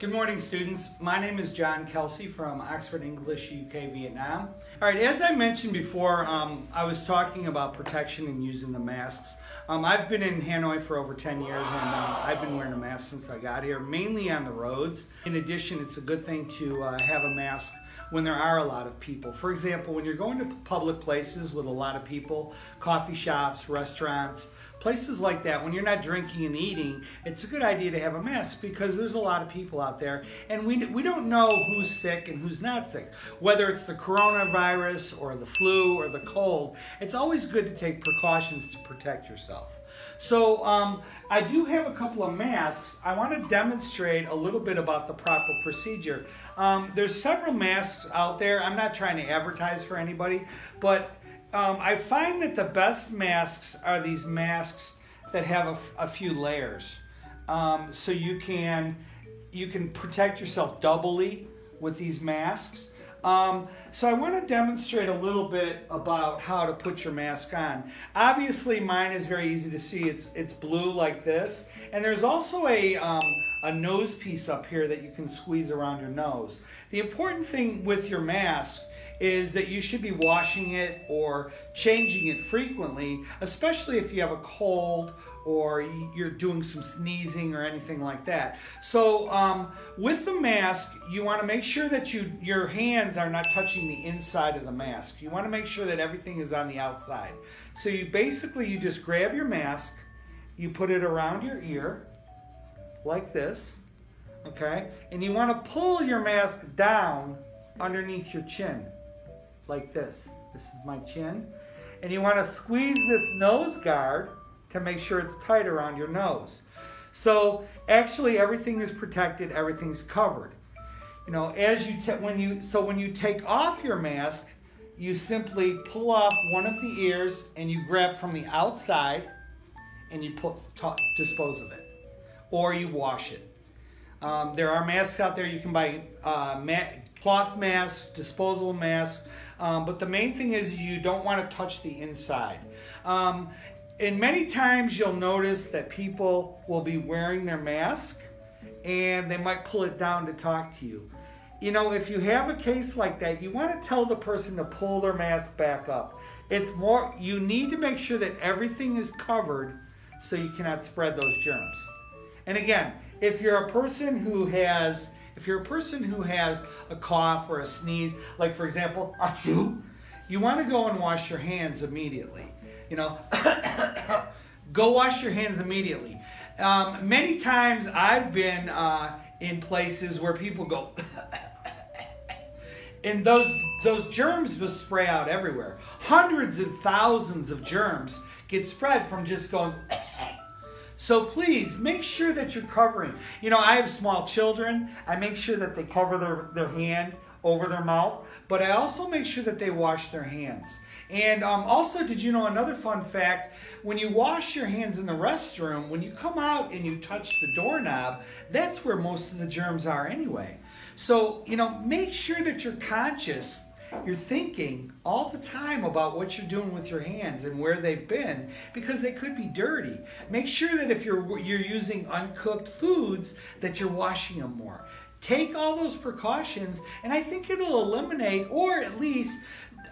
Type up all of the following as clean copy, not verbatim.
Good morning, students. My name is John Kelsey from Oxford English UK Vietnam. All right, as I mentioned before, I was talking about protection and using the masks. I've been in Hanoi for over 10 years and I've been wearing a mask since I got here, mainly on the roads. In addition, it's a good thing to have a mask when there are a lot of people. For example, when you're going to public places with a lot of people, coffee shops, restaurants, places like that, when you're not drinking and eating, it's a good idea to have a mask because there's a lot of people out there and we don't know who's sick and who's not sick. Whether it's the coronavirus or the flu or the cold, it's always good to take precautions to protect yourself. So I do have a couple of masks. I want to demonstrate a little bit about the proper procedure. There's several masks out there. I'm not trying to advertise for anybody, but I find that the best masks are these masks that have a few layers. So you can protect yourself doubly with these masks. So I want to demonstrate a little bit about how to put your mask on. Obviously mine is very easy to see. It's blue like this. And there's also a nose piece up here that you can squeeze around your nose. The important thing with your mask is that you should be washing it or changing it frequently, especially if you have a cold or you're doing some sneezing or anything like that. So with the mask, you want to make sure that your hands are not touching the inside of the mask. You want to make sure that everything is on the outside. So you just grab your mask, you put it around your ear like this, okay? And you want to pull your mask down underneath your chin like this. This is my chin. And you want to squeeze this nose guard to make sure it's tight around your nose. So actually everything is protected, everything's covered. You know, when you take off your mask, you simply pull off one of the ears and you grab from the outside and you dispose of it, or you wash it. There are masks out there. You can buy cloth masks, disposable masks, but the main thing is you don't want to touch the inside. And many times you'll notice that people will be wearing their mask and they might pull it down to talk to you. You know, if you have a case like that, you want to tell the person to pull their mask back up. You need to make sure that everything is covered so you cannot spread those germs. And again, if you're a person who has a cough or a sneeze, like for example, achoo, you want to go and wash your hands immediately. You know, go wash your hands immediately. Many times I've been in places where people go and those germs will spray out everywhere. Hundreds and thousands of germs get spread from just going. So please make sure that you're covering. You know, I have small children. I make sure that they cover their hand over their mouth, but I also make sure that they wash their hands. And also, did you know another fun fact? When you wash your hands in the restroom, when you come out and you touch the doorknob, that's where most of the germs are anyway. So, you know, make sure that you're conscious. You're thinking all the time about what you're doing with your hands and where they've been, because they could be dirty. Make sure that if you're using uncooked foods, that you're washing them more. Take all those precautions, and I think it'll eliminate, or at least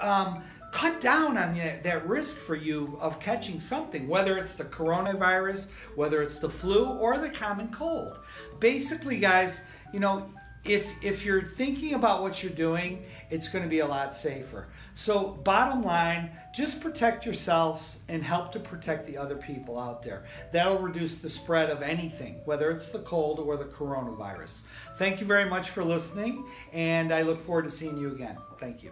cut down on that risk for you of catching something, whether it's the coronavirus, whether it's the flu, or the common cold. Basically, guys, you know, if you're thinking about what you're doing, it's going to be a lot safer. So bottom line, just protect yourselves and help to protect the other people out there. That'll reduce the spread of anything, whether it's the cold or the coronavirus. Thank you very much for listening, and I look forward to seeing you again. Thank you.